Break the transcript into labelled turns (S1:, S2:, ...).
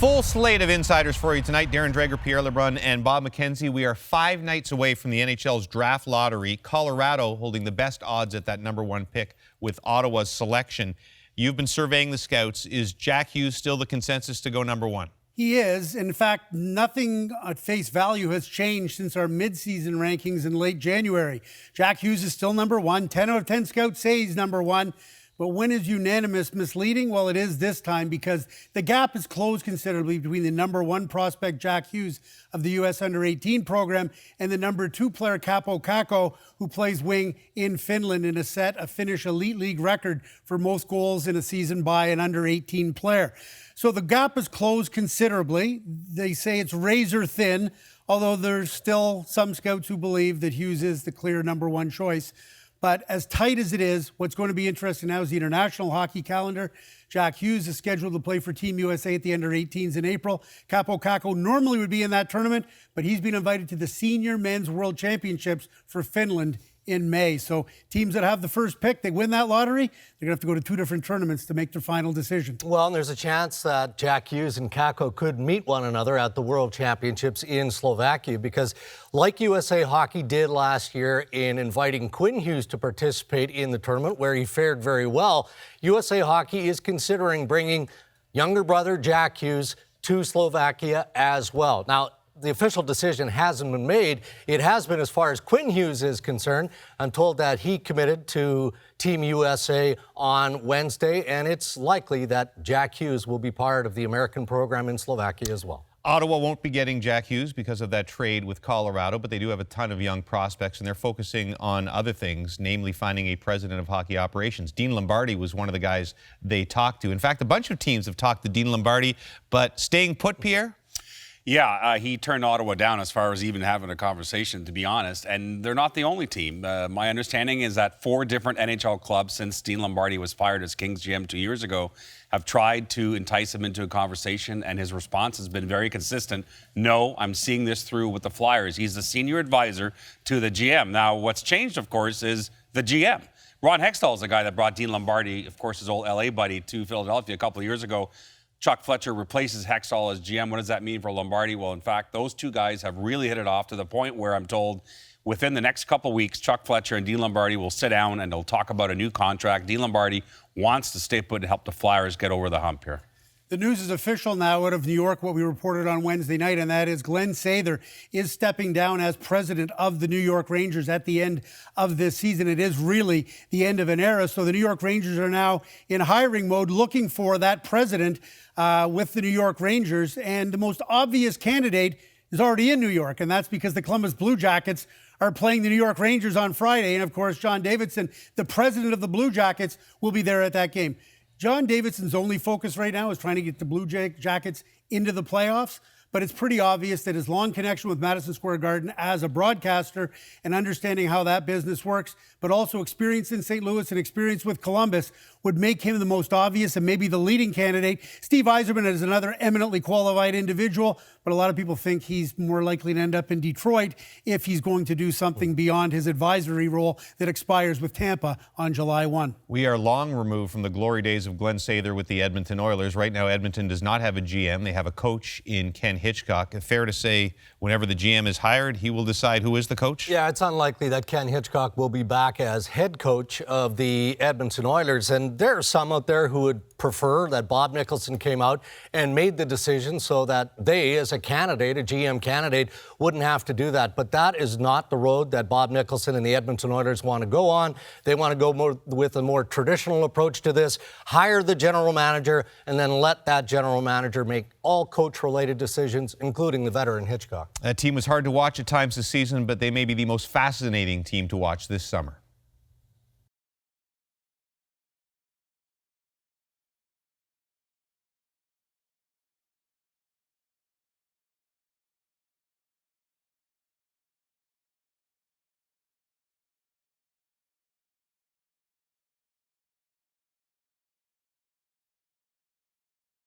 S1: Full slate of insiders for you tonight. Darren Dreger, Pierre Lebrun, and Bob McKenzie. We are 5 nights away from the NHL's draft lottery. Colorado holding the best odds at that #1 pick with Ottawa's selection. You've been surveying the scouts. Is Jack Hughes still the consensus to go #1?
S2: He is. In fact, nothing at face value has changed since our midseason rankings in late January. Jack Hughes is still #1. 10 out of 10 scouts say he's #1. But when is unanimous misleading? Well, it is this time because the gap is closed considerably between the #1 prospect, Jack Hughes, of the U.S. Under-18 program, and the #2 player, Kaapo Kakko, who plays wing in Finland in a Finnish Elite League record for most goals in a season by an Under-18 player. So the gap is closed considerably. They say it's razor thin, although there's still some scouts who believe that Hughes is the clear #1 choice. But as tight as it is, what's going to be interesting now is the international hockey calendar. Jack Hughes is scheduled to play for Team USA at the Under-18s in April. Kaapo Kakko normally would be in that tournament, but he's been invited to the Senior Men's World Championships for Finland in May. So teams that have the first pick, they win that lottery, they're going to have to go to 2 different tournaments to make their final decision.
S3: Well, and there's a chance that Jack Hughes and Kakko could meet one another at the World Championships in Slovakia because like USA Hockey did last year in inviting Quinn Hughes to participate in the tournament where he fared very well, USA Hockey is considering bringing younger brother Jack Hughes to Slovakia as well. Now, the official decision hasn't been made. It has been as far as Quinn Hughes is concerned. I'm told that he committed to Team USA on Wednesday, and it's likely that Jack Hughes will be part of the American program in Slovakia as well.
S1: Ottawa won't be getting Jack Hughes because of that trade with Colorado, but they do have a ton of young prospects, and they're focusing on other things, namely finding a president of hockey operations. Dean Lombardi was one of the guys they talked to. In fact, a bunch of teams have talked to Dean Lombardi, but staying put, Pierre?
S4: Yeah, he turned Ottawa down as far as even having a conversation, to be honest. And they're not the only team. My understanding is that 4 different NHL clubs since Dean Lombardi was fired as Kings GM 2 years ago have tried to entice him into a conversation, and his response has been very consistent. No, I'm seeing this through with the Flyers. He's the senior advisor to the GM. Now, what's changed, of course, is the GM. Ron Hextall is the guy that brought Dean Lombardi, of course, his old LA buddy, to Philadelphia a couple of years ago. Chuck Fletcher replaces Hextall as GM. What does that mean for Lombardi? Well, in fact, those 2 guys have really hit it off to the point where I'm told within the next couple of weeks, Chuck Fletcher and Dean Lombardi will sit down and they'll talk about a new contract. Dean Lombardi wants to stay put and help the Flyers get over the hump here.
S2: The news is official now out of New York, what we reported on Wednesday night, and that is Glenn Sather is stepping down as president of the New York Rangers at the end of this season. It is really the end of an era. So the New York Rangers are now in hiring mode looking for that president with the New York Rangers. And the most obvious candidate is already in New York, and that's because the Columbus Blue Jackets are playing the New York Rangers on Friday. And, of course, John Davidson, the president of the Blue Jackets, will be there at that game. John Davidson's only focus right now is trying to get the Blue Jackets into the playoffs, but it's pretty obvious that his long connection with Madison Square Garden as a broadcaster and understanding how that business works, but also experience in St. Louis and experience with Columbus would make him the most obvious and maybe the leading candidate. Steve Yzerman is another eminently qualified individual, but a lot of people think he's more likely to end up in Detroit if he's going to do something beyond his advisory role that expires with Tampa on July 1.
S1: We are long removed from the glory days of Glenn Sather with the Edmonton Oilers. Right now, Edmonton does not have a GM. They have a coach in Ken Hitchcock. Fair to say, whenever the GM is hired, he will decide who is the coach?
S3: Yeah, it's unlikely that Ken Hitchcock will be back as head coach of the Edmonton Oilers. And there are some out there who would prefer that Bob Nicholson came out and made the decision so that they, as a candidate, a GM candidate, wouldn't have to do that. But that is not the road that Bob Nicholson and the Edmonton Oilers want to go on. They want to go with a more traditional approach to this, hire the general manager, and then let that general manager make all coach-related decisions, including the veteran Hitchcock.
S1: That team was hard to watch at times this season, but they may be the most fascinating team to watch this summer.